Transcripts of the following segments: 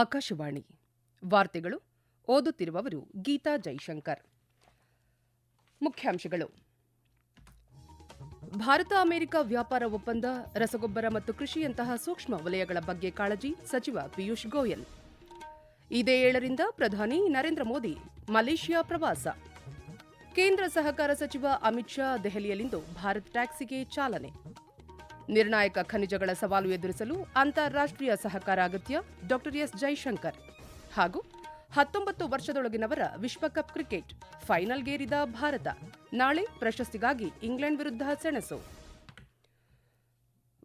ಆಕಾಶವಾಣಿ ವಾರ್ತೆಗಳು ಓದುತ್ತಿರುವವರು ಗೀತಾ ಜೈಶಂಕರ್. ಮುಖ್ಯಾಂಶಗಳು: ಭಾರತ ಅಮೆರಿಕ ವ್ಯಾಪಾರ ಒಪ್ಪಂದ, ರಸಗೊಬ್ಬರ ಮತ್ತು ಕೃಷಿಯಂತಹ ಸೂಕ್ಷ್ಮ ವಲಯಗಳ ಬಗ್ಗೆ ಕಾಳಜಿ, ಸಚಿವ ಪಿಯೂಷ್ ಗೋಯಲ್. ಇದೇ 7ರಿಂದ ಪ್ರಧಾನಿ ನರೇಂದ್ರ ಮೋದಿ ಮಲೇಷ್ಯಾ ಪ್ರವಾಸ. ಕೇಂದ್ರ ಸಹಕಾರ ಸಚಿವ ಅಮಿತ್ ಶಾ ದೆಹಲಿಯಲ್ಲಿಂದು ಭಾರತ್ ಟ್ಯಾಕ್ಸಿಗೆ ಚಾಲನೆ. ನಿರ್ಣಾಯಕ ಖನಿಜಗಳ ಸವಾಲು ಎದುರಿಸಲು ಅಂತಾರಾಷ್ಟೀಯ ಸಹಕಾರ ಅಗತ್ಯ, ಡಾ ಎಸ್ ಜೈಶಂಕರ್. ಹಾಗೂ 19 ವರ್ಷದೊಳಗಿನವರ ವಿಶ್ವಕಪ್ ಕ್ರಿಕೆಟ್ ಫೈನಲ್ಗೇರಿದ ಭಾರತ, ನಾಳೆ ಪ್ರಶಸ್ತಿಗಾಗಿ ಇಂಗ್ಲೆಂಡ್ ವಿರುದ್ಧ ಸೆಣಸು.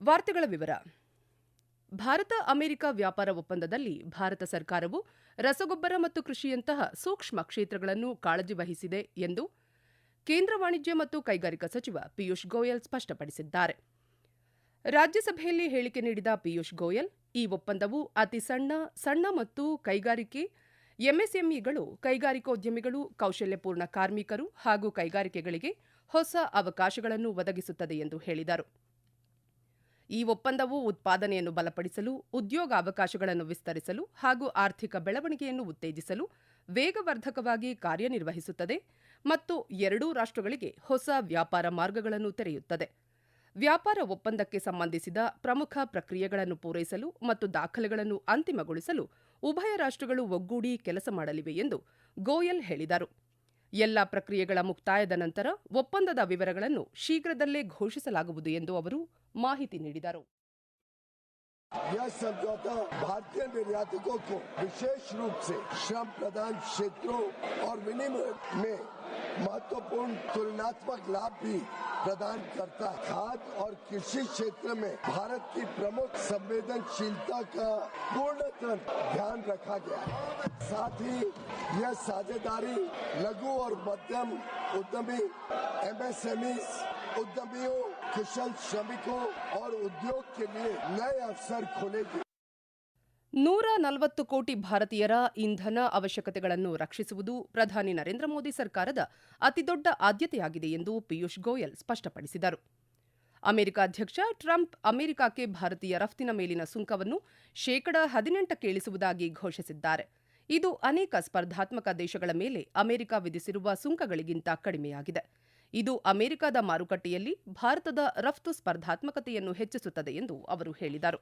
ವಾರ್ತೆಗಳ ವಿವರ. ಭಾರತ ಅಮೆರಿಕ ವ್ಯಾಪಾರ ಒಪ್ಪಂದದಲ್ಲಿ ಭಾರತ ಸರ್ಕಾರವು ರಸಗೊಬ್ಬರ ಮತ್ತು ಕೃಷಿಯಂತಹ ಸೂಕ್ಷ್ಮ ಕ್ಷೇತ್ರಗಳನ್ನು ಕಾಳಜಿ ವಹಿಸಿದೆ ಎಂದು ಕೇಂದ್ರ ವಾಣಿಜ್ಯ ಮತ್ತು ಕೈಗಾರಿಕಾ ಸಚಿವ ಪಿಯೂಷ್ ಗೋಯಲ್ ಸ್ಪಷ್ಟಪಡಿಸಿದ್ದಾರೆ. ರಾಜ್ಯಸಭೆಯಲ್ಲಿ ಹೇಳಿಕೆ ನೀಡಿದ ಪಿಯೂಷ್ ಗೋಯಲ್, ಈ ಒಪ್ಪಂದವು ಅತಿ ಸಣ್ಣ ಮತ್ತು ಕೈಗಾರಿಕೆ ಎಂಎಸ್ಎಂಇಗಳು, ಕೈಗಾರಿಕೋದ್ಯಮಿಗಳು, ಕೌಶಲ್ಯಪೂರ್ಣ ಕಾರ್ಮಿಕರು ಹಾಗೂ ಕೈಗಾರಿಕೆಗಳಿಗೆ ಹೊಸ ಅವಕಾಶಗಳನ್ನು ಒದಗಿಸುತ್ತದೆ ಎಂದು ಹೇಳಿದರು. ಈ ಒಪ್ಪಂದವು ಉತ್ಪಾದನೆಯನ್ನು ಬಲಪಡಿಸಲು, ಉದ್ಯೋಗಾವಕಾಶಗಳನ್ನು ವಿಸ್ತರಿಸಲು ಹಾಗೂ ಆರ್ಥಿಕ ಬೆಳವಣಿಗೆಯನ್ನು ಉತ್ತೇಜಿಸಲು ವೇಗವರ್ಧಕವಾಗಿ ಕಾರ್ಯನಿರ್ವಹಿಸುತ್ತದೆ ಮತ್ತು ಎರಡೂ ರಾಷ್ಟ್ರಗಳಿಗೆ ಹೊಸ ವ್ಯಾಪಾರ ಮಾರ್ಗಗಳನ್ನು ತೆರೆಯುತ್ತದೆ. ವ್ಯಾಪಾರ ಒಪ್ಪಂದಕ್ಕೆ ಸಂಬಂಧಿಸಿದ ಪ್ರಮುಖ ಪ್ರಕ್ರಿಯೆಗಳನ್ನು ಪೂರೈಸಲು ಮತ್ತು ದಾಖಲೆಗಳನ್ನು ಅಂತಿಮಗೊಳಿಸಲು ಉಭಯ ರಾಷ್ಟ್ರಗಳು ಒಗ್ಗೂಡಿ ಕೆಲಸ ಮಾಡಲಿವೆ ಎಂದು ಗೋಯಲ್ ಹೇಳಿದರು. ಎಲ್ಲ ಪ್ರಕ್ರಿಯೆಗಳ ಮುಕ್ತಾಯದ ನಂತರ ಒಪ್ಪಂದದ ವಿವರಗಳನ್ನು ಶೀಘ್ರದಲ್ಲೇ ಘೋಷಿಸಲಾಗುವುದು ಎಂದು ಅವರು ಮಾಹಿತಿ ನೀಡಿದರು. यह समझौता भारतीय निर्यातकों को विशेष रूप से श्रम प्रधान क्षेत्रों और विनिमय में महत्वपूर्ण तुलनात्मक लाभ भी प्रदान करता है. खाद्य और कृषि क्षेत्र में भारत की प्रमुख संवेदनशीलता का पूर्णतः ध्यान रखा गया है. साथ ही यह साझेदारी लघु और मध्यम उद्यमी, एमएसएमई उद्यमियों, कुशल श्रमिकों और उद्योग के लिए नए अवसर खोलेगी. 140 ಕೋಟಿ ಭಾರತೀಯರ ಇಂಧನ ಅವಶ್ಯಕತೆಗಳನ್ನು ರಕ್ಷಿಸುವುದು ಪ್ರಧಾನಿ ನರೇಂದ್ರ ಮೋದಿ ಸರ್ಕಾರದ ಅತಿದೊಡ್ಡ ಆದ್ಯತೆಯಾಗಿದೆ ಎಂದು ಪಿಯೂಷ್ ಗೋಯಲ್ ಸ್ಪಷ್ಟಪಡಿಸಿದರು. ಅಮೆರಿಕ ಅಧ್ಯಕ್ಷ ಟ್ರಂಪ್ ಅಮೆರಿಕಕ್ಕೆ ಭಾರತೀಯ ರಫ್ತಿನ ಮೇಲಿನ ಸುಂಕವನ್ನು 18% ಇಳಿಸುವುದಾಗಿ ಘೋಷಿಸಿದ್ದಾರೆ. ಇದು ಅನೇಕ ಸ್ಪರ್ಧಾತ್ಮಕ ದೇಶಗಳ ಮೇಲೆ ಅಮೆರಿಕ ವಿಧಿಸಿರುವ ಸುಂಕಗಳಿಗಿಂತ ಕಡಿಮೆಯಾಗಿದೆ. ಇದು ಅಮೆರಿಕದ ಮಾರುಕಟ್ಟೆಯಲ್ಲಿ ಭಾರತದ ರಫ್ತು ಸ್ಪರ್ಧಾತ್ಮಕತೆಯನ್ನು ಹೆಚ್ಚಿಸುತ್ತದೆ ಎಂದು ಅವರು ಹೇಳಿದರು.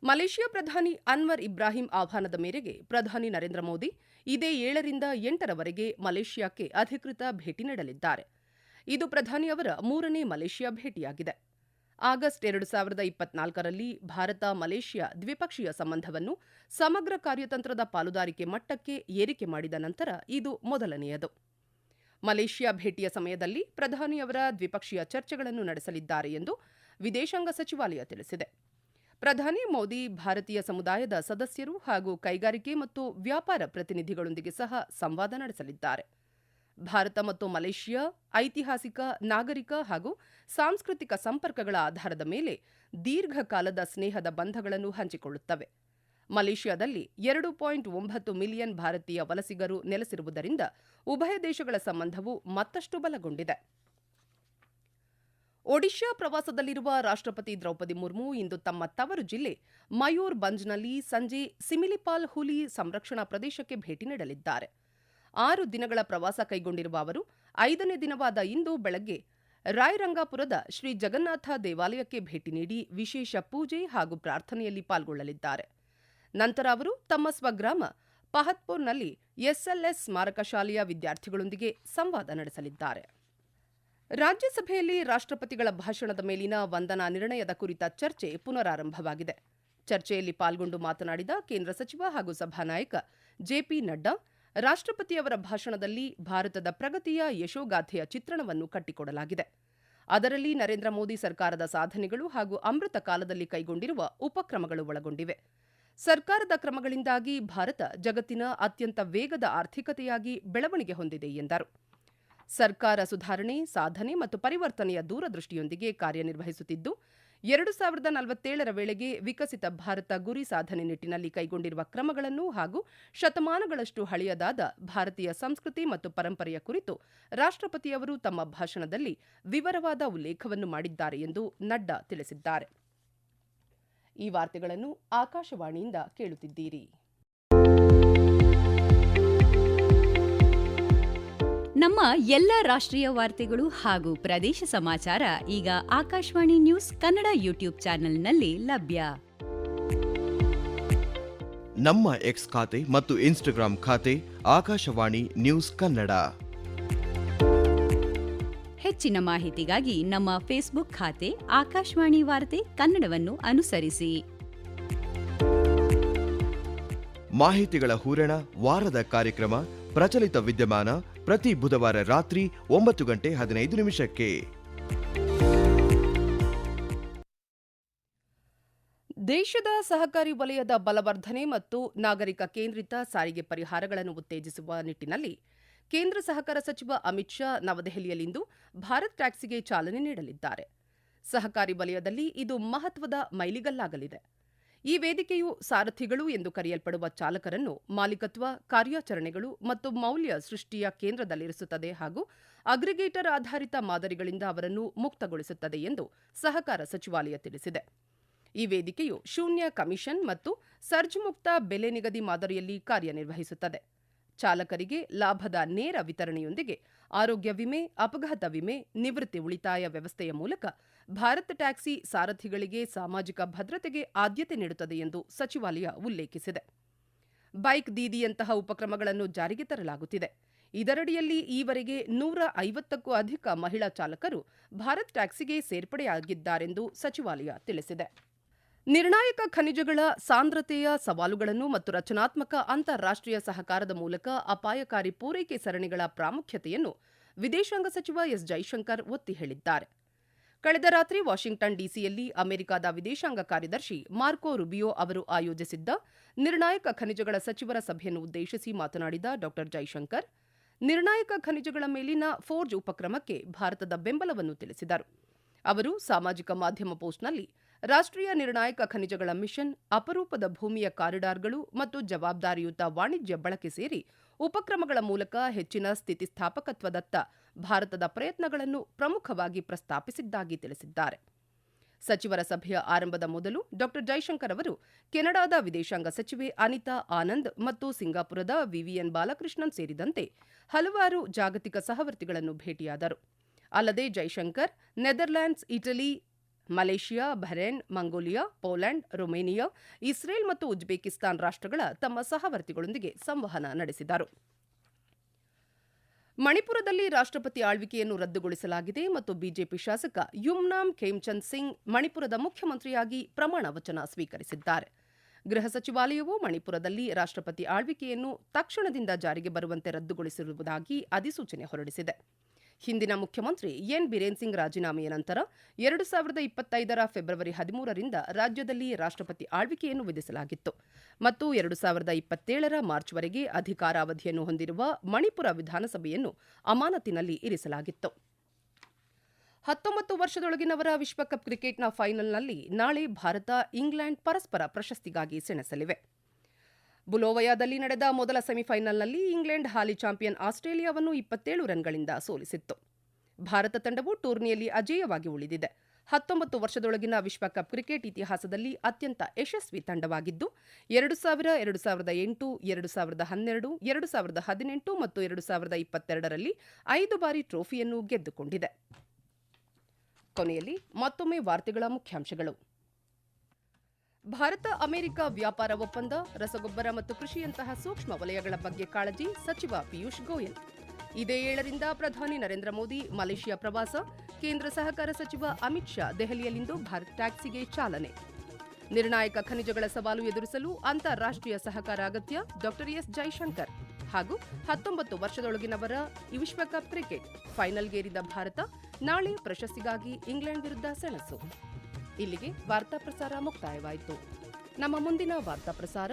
ಮಲೇಷ್ಯಾ ಪ್ರಧಾನಿ ಅನ್ವರ್ ಇಬ್ರಾಹಿಂ ಆಹ್ವಾನದ ಮೇರೆಗೆ ಪ್ರಧಾನಿ ನರೇಂದ್ರ ಮೋದಿ ಇದೇ 7ರಿಂದ 8ರವರೆಗೆ ಮಲೇಷ್ಯಾಕ್ಕೆ ಅಧಿಕೃತ ಭೇಟಿ ನೀಡಲಿದ್ದಾರೆ. ಇದು ಪ್ರಧಾನಿ ಅವರ 3ನೇ ಮಲೇಷ್ಯಾ ಭೇಟಿಯಾಗಿದೆ. ಆಗಸ್ಟ್ 2024ರಲ್ಲಿ ಭಾರತ ಮಲೇಷ್ಯಾ ದ್ವಿಪಕ್ಷೀಯ ಸಂಬಂಧವನ್ನು ಸಮಗ್ರ ಕಾರ್ಯತಂತ್ರದ ಪಾಲುದಾರಿಕೆ ಮಟ್ಟಕ್ಕೆ ಏರಿಕೆ ಮಾಡಿದ ನಂತರ ಇದು ಮೊದಲನೆಯದು. ಮಲೇಷ್ಯಾ ಭೇಟಿಯ ಸಮಯದಲ್ಲಿ ಪ್ರಧಾನಿಯವರ ದ್ವಿಪಕ್ಷೀಯ ಚರ್ಚೆಗಳನ್ನು ನಡೆಸಲಿದ್ದಾರೆ ಎಂದು ವಿದೇಶಾಂಗ ಸಚಿವಾಲಯ ತಿಳಿಸಿದೆ. ಪ್ರಧಾನಿ ಮೋದಿ ಭಾರತೀಯ ಸಮುದಾಯದ ಸದಸ್ಯರು ಹಾಗೂ ಕೈಗಾರಿಕೆ ಮತ್ತು ವ್ಯಾಪಾರ ಪ್ರತಿನಿಧಿಗಳೊಂದಿಗೆ ಸಹ ಸಂವಾದ ನಡೆಸಲಿದ್ದಾರೆ. ಭಾರತ ಮತ್ತು ಮಲೇಷ್ಯಾ ಐತಿಹಾಸಿಕ, ನಾಗರಿಕ ಹಾಗೂ ಸಾಂಸ್ಕೃತಿಕ ಸಂಪರ್ಕಗಳ ಆಧಾರದ ಮೇಲೆ ದೀರ್ಘಕಾಲದ ಸ್ನೇಹದ ಬಂಧಗಳನ್ನು ಹಂಚಿಕೊಳ್ಳುತ್ತವೆ. ಮಲೇಷ್ಯಾದಲ್ಲಿ 2.9 ಮಿಲಿಯನ್ ಭಾರತೀಯ ವಲಸಿಗರು ನೆಲೆಸಿರುವುದರಿಂದ ಉಭಯ ದೇಶಗಳ ಸಂಬಂಧವು ಮತ್ತಷ್ಟು ಬಲಗೊಂಡಿದೆ. ಒಡಿಶಾ ಪ್ರವಾಸದಲ್ಲಿರುವ ರಾಷ್ಟ್ರಪತಿ ದ್ರೌಪದಿ ಮುರ್ಮು ಇಂದು ತಮ್ಮ ತವರು ಜಿಲ್ಲೆ ಮಯೂರ್ಭಂಜ್ನಲ್ಲಿ ಸಂಜೆ ಸಿಮಿಲಿಪಾಲ್ ಹುಲಿ ಸಂರಕ್ಷಣಾ ಪ್ರದೇಶಕ್ಕೆ ಭೇಟಿ ನೀಡಲಿದ್ದಾರೆ. 6 ದಿನಗಳ ಪ್ರವಾಸ ಕೈಗೊಂಡಿರುವ ಅವರು 5ನೇ ದಿನವಾದ ಇಂದು ಬೆಳಗ್ಗೆ ರಾಯರಂಗಾಪುರದ ಶ್ರೀ ಜಗನ್ನಾಥ ದೇವಾಲಯಕ್ಕೆ ಭೇಟಿ ನೀಡಿ ವಿಶೇಷ ಪೂಜೆ ಹಾಗೂ ಪ್ರಾರ್ಥನೆಯಲ್ಲಿ ಪಾಲ್ಗೊಳ್ಳಲಿದ್ದಾರೆ. ನಂತರ ಅವರು ತಮ್ಮ ಸ್ವಗ್ರಾಮ ಪಹತ್ಪುರ್ನಲ್ಲಿ ಎಸ್ಎಲ್ಎಸ್ ಸ್ಮಾರಕ ಶಾಲೆಯ ವಿದ್ಯಾರ್ಥಿಗಳೊಂದಿಗೆ ಸಂವಾದ ನಡೆಸಲಿದ್ದಾರೆ. ರಾಜ್ಯಸಭೆಯಲ್ಲಿ ರಾಷ್ಟ್ರಪತಿಗಳ ಭಾಷಣದ ಮೇಲಿನ ವಂದನಾ ನಿರ್ಣಯದ ಕುರಿತ ಚರ್ಚೆ ಪುನರಾರಂಭವಾಗಿದೆ. ಚರ್ಚೆಯಲ್ಲಿ ಪಾಲ್ಗೊಂಡು ಮಾತನಾಡಿದ ಕೇಂದ್ರ ಸಚಿವ ಹಾಗೂ ಸಭಾನಾಯಕ ಜೆಪಿ ನಡ್ಡಾ, ರಾಷ್ಟ್ರಪತಿಯವರ ಭಾಷಣದಲ್ಲಿ ಭಾರತದ ಪ್ರಗತಿಯ ಯಶೋಗಾಥೆಯ ಚಿತ್ರಣವನ್ನು ಕಟ್ಟಿಕೊಡಲಾಗಿದೆ. ಅದರಲ್ಲಿ ನರೇಂದ್ರ ಮೋದಿ ಸರ್ಕಾರದ ಸಾಧನೆಗಳು ಹಾಗೂ ಅಮೃತ ಕಾಲದಲ್ಲಿ ಕೈಗೊಂಡಿರುವ ಉಪಕ್ರಮಗಳು ಒಳಗೊಂಡಿವೆ. ಸರ್ಕಾರದ ಕ್ರಮಗಳಿಂದಾಗಿ ಭಾರತ ಜಗತ್ತಿನ ಅತ್ಯಂತ ವೇಗದ ಆರ್ಥಿಕತೆಯಾಗಿ ಬೆಳವಣಿಗೆ ಹೊಂದಿದೆ ಎಂದರು. ಸರ್ಕಾರ ಸುಧಾರಣೆ, ಸಾಧನೆ ಮತ್ತು ಪರಿವರ್ತನೆಯ ದೂರದೃಷ್ಟಿಯೊಂದಿಗೆ ಕಾರ್ಯನಿರ್ವಹಿಸುತ್ತಿದ್ದು 2047ರ ವೇಳೆಗೆ ವಿಕಸಿತ ಭಾರತ ಗುರಿ ಸಾಧನೆ ನಿಟ್ಟಿನಲ್ಲಿ ಕೈಗೊಂಡಿರುವ ಕ್ರಮಗಳನ್ನು ಹಾಗೂ ಶತಮಾನಗಳಷ್ಟು ಹಳೆಯದಾದ ಭಾರತೀಯ ಸಂಸ್ಕೃತಿ ಮತ್ತು ಪರಂಪರೆಯ ಕುರಿತು ರಾಷ್ಟ್ರಪತಿಯವರು ತಮ್ಮ ಭಾಷಣದಲ್ಲಿ ವಿವರವಾದ ಉಲ್ಲೇಖವನ್ನು ಮಾಡಿದ್ದಾರೆ ಎಂದು ನಡ್ಡಾ ತಿಳಿಸಿದ್ದಾರೆ. ಈ ವಾರ್ತೆಗಳನ್ನು ಆಕಾಶವಾಣಿಯಿಂದ ಕೇಳುತ್ತಿದ್ದೀರಿ. ನಮ್ಮ ಎಲ್ಲ ರಾಷ್ಟ್ರೀಯ ವಾರ್ತೆಗಳು ಹಾಗೂ ಪ್ರದೇಶ ಸಮಾಚಾರ ಈಗ ಆಕಾಶವಾಣಿ ನ್ಯೂಸ್ ಕನ್ನಡ ಯೂಟ್ಯೂಬ್ ಚಾನೆಲ್ನಲ್ಲಿ ಲಭ್ಯ. ನಮ್ಮ ಎಕ್ಸ್ ಖಾತೆ ಮತ್ತು ಇನ್ಸ್ಟಾಗ್ರಾಂ ಖಾತೆ ಆಕಾಶವಾಣಿ ನ್ಯೂಸ್ ಕನ್ನಡ. ಹೆಚ್ಚಿನ ಮಾಹಿತಿಗಾಗಿ ನಮ್ಮ ಫೇಸ್ಬುಕ್ ಖಾತೆ ಆಕಾಶವಾಣಿ ವಾರ್ತೆ ಕನ್ನಡವನ್ನು ಅನುಸರಿಸಿ. ಮಾಹಿತಿಗಳ ಹೂರಣ, ವಾರದ ಕಾರ್ಯಕ್ರಮ, ಪ್ರಚಲಿತ ವಿದ್ಯಮಾನ ಪ್ರತಿ ಬುಧವಾರ ರಾತ್ರಿ 9:15 ದೇಶದ ಸಹಕಾರಿ ವಲಯದ ಬಲವರ್ಧನೆ ಮತ್ತು ನಾಗರಿಕ ಕೇಂದ್ರಿತ ಸಾರಿಗೆ ಪರಿಹಾರಗಳನ್ನು ಉತ್ತೇಜಿಸುವ ನಿಟ್ಟಿನಲ್ಲಿ ಕೇಂದ್ರ ಸಹಕಾರ ಸಚಿವ ಅಮಿತ್ ಶಾ ನವದೆಹಲಿಯಲ್ಲಿಂದು ಭಾರತ್ ಟ್ಯಾಕ್ಸಿಗೆ ಚಾಲನೆ ನೀಡಲಿದ್ದಾರೆ. ಸಹಕಾರಿ ವಲಯದಲ್ಲಿ ಇದು ಮಹತ್ವದ ಮೈಲಿಗಲ್ಲಾಗಲಿದೆ. ಈ ವೇದಿಕೆಯು ಸಾರಥಿಗಳು ಎಂದು ಕರೆಯಲ್ಪಡುವ ಚಾಲಕರನ್ನು ಮಾಲೀಕತ್ವ, ಕಾರ್ಯಾಚರಣೆಗಳು ಮತ್ತು ಮೌಲ್ಯ ಸೃಷ್ಟಿಯ ಕೇಂದ್ರದಲ್ಲಿರಿಸುತ್ತದೆ ಹಾಗೂ ಅಗ್ರಿಗೇಟರ್ ಆಧಾರಿತ ಮಾದರಿಗಳಿಂದ ಅವರನ್ನು ಮುಕ್ತಗೊಳಿಸುತ್ತದೆ ಎಂದು ಸಹಕಾರ ಸಚಿವಾಲಯ ತಿಳಿಸಿದೆ. ಈ ವೇದಿಕೆಯು ಶೂನ್ಯ ಕಮಿಷನ್ ಮತ್ತು ಸರ್ಜ್ ಮುಕ್ತ ಬೆಲೆ ನಿಗದಿ ಮಾದರಿಯಲ್ಲಿ ಕಾರ್ಯನಿರ್ವಹಿಸುತ್ತದೆ. ಚಾಲಕರಿಗೆ ಲಾಭದ ನೇರ ವಿತರಣೆಯೊಂದಿಗೆ ಆರೋಗ್ಯ ವಿಮೆ, ಅಪಘಾತ ವಿಮೆ, ನಿವೃತ್ತಿ ಉಳಿತಾಯ ವ್ಯವಸ್ಥೆಯ ಮೂಲಕ ಭಾರತ್ ಟ್ಯಾಕ್ಸಿ ಸಾರಥಿಗಳಿಗೆ ಸಾಮಾಜಿಕ ಭದ್ರತೆಗೆ ಆದ್ಯತೆ ನೀಡುತ್ತದೆ ಎಂದು ಸಚಿವಾಲಯ ಉಲ್ಲೇಖಿಸಿದೆ. ಬೈಕ್ ದೀದಿಯಂತಹ ಉಪಕ್ರಮಗಳನ್ನು ಜಾರಿಗೆ ತರಲಾಗುತ್ತಿದೆ. ಇದರಡಿಯಲ್ಲಿ ಈವರೆಗೆ 150ಕ್ಕೂ ಅಧಿಕ ಮಹಿಳಾ ಚಾಲಕರು ಭಾರತ್ ಟ್ಯಾಕ್ಸಿಗೆ ಸೇರ್ಪಡೆಯಾಗಿದ್ದಾರೆಂದು ಸಚಿವಾಲಯ ತಿಳಿಸಿದೆ. ನಿರ್ಣಾಯಕ ಖನಿಜಗಳ ಸಾಂದ್ರತೆಯ ಸವಾಲುಗಳನ್ನು ಮತ್ತು ರಚನಾತ್ಮಕ ಅಂತಾರಾಷ್ಟ್ರೀಯ ಸಹಕಾರದ ಮೂಲಕ ಅಪಾಯಕಾರಿ ಪೂರೈಕೆ ಸರಣಿಗಳ ಪ್ರಾಮುಖ್ಯತೆಯನ್ನು ವಿದೇಶಾಂಗ ಸಚಿವ ಎಸ್ ಜೈಶಂಕರ್ ಒತ್ತಿ ಹೇಳಿದ್ದಾರೆ. ಕಳೆದ ರಾತ್ರಿ ವಾಷಿಂಗ್ಟನ್ ಡಿಸಿಯಲ್ಲಿ ಅಮೆರಿಕದ ವಿದೇಶಾಂಗ ಕಾರ್ಯದರ್ಶಿ ಮಾರ್ಕೊ ರುಬಿಯೋ ಅವರು ಆಯೋಜಿಸಿದ್ದ ನಿರ್ಣಾಯಕ ಖನಿಜಗಳ ಸಚಿವರ ಸಭೆಯನ್ನು ಉದ್ದೇಶಿಸಿ ಮಾತನಾಡಿದ ಡಾ ಜೈಶಂಕರ್, ನಿರ್ಣಾಯಕ ಖನಿಜಗಳ ಮೇಲಿನ ಫೋರ್ಜ್ ಉಪಕ್ರಮಕ್ಕೆ ಭಾರತದ ಬೆಂಬಲವನ್ನು ತಿಳಿಸಿದರು. ಅವರು ಸಾಮಾಜಿಕ ಮಾಧ್ಯಮ ಪೋಸ್ಟ್ನಲ್ಲಿ ರಾಷ್ಟ್ರೀಯ ನಿರ್ಣಾಯಕ ಖನಿಜಗಳ ಮಿಷನ್, ಅಪರೂಪದ ಭೂಮಿಯ ಕಾರಿಡಾರ್ಗಳು ಮತ್ತು ಜವಾಬ್ದಾರಿಯುತ ವಾಣಿಜ್ಯ ಬಳಕೆ ಸೇರಿ ಉಪಕ್ರಮಗಳ ಮೂಲಕ ಹೆಚ್ಚಿನ ಸ್ಥಿತಿಸ್ಥಾಪಕತ್ವದತ್ತ ಭಾರತದ ಪ್ರಯತ್ನಗಳನ್ನು ಪ್ರಮುಖವಾಗಿ ಪ್ರಸ್ತಾಪಿಸಿದ್ದಾಗಿ ತಿಳಿಸಿದ್ದಾರೆ. ಸಚಿವರ ಸಭೆಯ ಆರಂಭದ ಮೊದಲು ಡಾ ಜೈಶಂಕರ್ ಅವರು ಕೆನಡಾದ ವಿದೇಶಾಂಗ ಸಚಿವೆ ಅನಿತಾ ಆನಂದ್ ಮತ್ತು ಸಿಂಗಾಪುರದ ವಿವಿಯನ್ ಬಾಲಕೃಷ್ಣನ್ ಸೇರಿದಂತೆ ಹಲವಾರು ಜಾಗತಿಕ ಸಹವರ್ತಿಗಳನ್ನು ಭೇಟಿಯಾದರು. ಅಲ್ಲದೆ Jaishankar Netherlands, Italy, Malaysia, Bahrain, Mongolia, Poland, Romania, Israel ಮತ್ತು ಉಜ್ಬೇಕಿಸ್ತಾನ್ ರಾಷ್ಟ್ರಗಳ ತಮ್ಮ ಸಹವರ್ತಿಗಳೊಂದಿಗೆ ಸಂವಹನ ನಡೆಸಿದರು. ಮಣಿಪುರದಲ್ಲಿ ರಾಷ್ಟ್ರಪತಿ ಆಳ್ವಿಕೆಯನ್ನು ರದ್ದುಗೊಳಿಸಲಾಗಿದೆ ಮತ್ತು ಬಿಜೆಪಿ ಶಾಸಕ ಯುಮ್ನಾಮ್ ಖೇಮ್ಚಂದ್ ಸಿಂಗ್ ಮಣಿಪುರದ ಮುಖ್ಯಮಂತ್ರಿಯಾಗಿ ಪ್ರಮಾಣ ವಚನ ಸ್ವೀಕರಿಸಿದ್ದಾರೆ. ಗೃಹ ಸಚಿವಾಲಯವು ಮಣಿಪುರದಲ್ಲಿ ರಾಷ್ಟ್ರಪತಿ ಆಳ್ವಿಕೆಯನ್ನು ತಕ್ಷಣದಿಂದ ಜಾರಿಗೆ ಬರುವಂತೆ ರದ್ದುಗೊಳಿಸಿರುವುದಾಗಿ ಅಧಿಸೂಚನೆ ಹೊರಡಿಸಿದೆ. ಹಿಂದಿನ ಮುಖ್ಯಮಂತ್ರಿ ಎನ್ ಬಿರೇನ್ ಸಿಂಗ್ ರಾಜೀನಾಮೆಯ ನಂತರ 2025 ಫೆಬ್ರವರಿ 13ರಿಂದ ರಾಜ್ಯದಲ್ಲಿ ರಾಷ್ಟ್ರಪತಿ ಆಳ್ವಿಕೆಯನ್ನು ವಿಧಿಸಲಾಗಿತ್ತು ಮತ್ತು 2027 ಮಾರ್ಚ್ವರೆಗೆ ಅಧಿಕಾರಾವಧಿಯನ್ನು ಹೊಂದಿರುವ ಮಣಿಪುರ ವಿಧಾನಸಭೆಯನ್ನು ಅಮಾನತಿನಲ್ಲಿ ಇರಿಸಲಾಗಿತ್ತು. 19 ವರ್ಷದೊಳಗಿನವರ ವಿಶ್ವಕಪ್ ಕ್ರಿಕೆಟ್ನ ಫೈನಲ್ನಲ್ಲಿ ನಾಳೆ ಭಾರತ, ಇಂಗ್ಲೆಂಡ್ ಪರಸ್ಪರ ಪ್ರಶಸ್ತಿಗಾಗಿ ಸೆಣಸಲಿವೆ. ಬುಲೋವಯಾದಲ್ಲಿ ನಡೆದ ಮೊದಲ ಸೆಮಿಫೈನಲ್ನಲ್ಲಿ ಇಂಗ್ಲೆಂಡ್ ಹಾಲಿ ಚಾಂಪಿಯನ್ ಆಸ್ಟ್ರೇಲಿಯಾವನ್ನು 27 ರನ್ಗಳಿಂದ ಸೋಲಿಸಿತ್ತು. ಭಾರತ ತಂಡವು ಟೂರ್ನಿಯಲ್ಲಿ ಅಜೇಯವಾಗಿ ಉಳಿದಿದೆ. 19 ವರ್ಷದೊಳಗಿನ ವಿಶ್ವಕಪ್ ಕ್ರಿಕೆಟ್ ಇತಿಹಾಸದಲ್ಲಿ ಅತ್ಯಂತ ಯಶಸ್ವಿ ತಂಡವಾಗಿದ್ದು 2000, 2008, 2012, 2018 ಮತ್ತು 2022ರಲ್ಲಿ 5 ಬಾರಿ ಟ್ರೋಫಿಯನ್ನು ಗೆದ್ದುಕೊಂಡಿದೆ. ಕೊನೆಯಲ್ಲಿ ಮತ್ತೊಮ್ಮೆ ವಾರ್ತೆಗಳ ಮುಖ್ಯಾಂಶಗಳು. ಭಾರತ ಅಮೆರಿಕ ವ್ಯಾಪಾರ ಒಪ್ಪಂದ, ರಸಗೊಬ್ಬರ ಮತ್ತು ಕೃಷಿಯಂತಹ ಸೂಕ್ಷ್ಮ ವಲಯಗಳ ಬಗ್ಗೆ ಕಾಳಜಿ, ಸಚಿವ ಪಿಯೂಷ್ ಗೋಯಲ್. ಇದೇ 7ರಿಂದ ಪ್ರಧಾನಿ ನರೇಂದ್ರ ಮೋದಿ ಮಲೇಷಿಯಾ ಪ್ರವಾಸ, ಕೇಂದ್ರ ಸಹಕಾರ ಸಚಿವ ಅಮಿತ್ ಶಾ ದೆಹಲಿಯಲ್ಲಿಂದು ಭಾರತ್ ಟ್ಯಾಕ್ಸಿಗೆ ಚಾಲನೆ. ನಿರ್ಣಾಯಕ ಖನಿಜಗಳ ಸವಾಲು ಎದುರಿಸಲು ಅಂತಾರಾಷ್ಟ್ರೀಯ ಸಹಕಾರ ಅಗತ್ಯ, ಡಾ ಎಸ್ ಜೈಶಂಕರ್. ಹಾಗೂ 19 ವರ್ಷದೊಳಗಿನವರ ವಿಶ್ವಕಪ್ ಕ್ರಿಕೆಟ್ ಫೈನಲ್ಗೇರಿದ ಭಾರತ, ನಾಳೆ ಪ್ರಶಸ್ತಿಗಾಗಿ ಇಂಗ್ಲೆಂಡ್ ವಿರುದ್ಧ ಸೆಣಸು. ಇಲ್ಲಿಗೆ ವಾರ್ತಾ ಪ್ರಸಾರ ಮುಕ್ತಾಯವಾಯಿತು. ನಮ್ಮ ಮುಂದಿನ ವಾರ್ತಾ ಪ್ರಸಾರ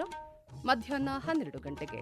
ಮಧ್ಯಾಹ್ನ 12 ಗಂಟೆಗೆ.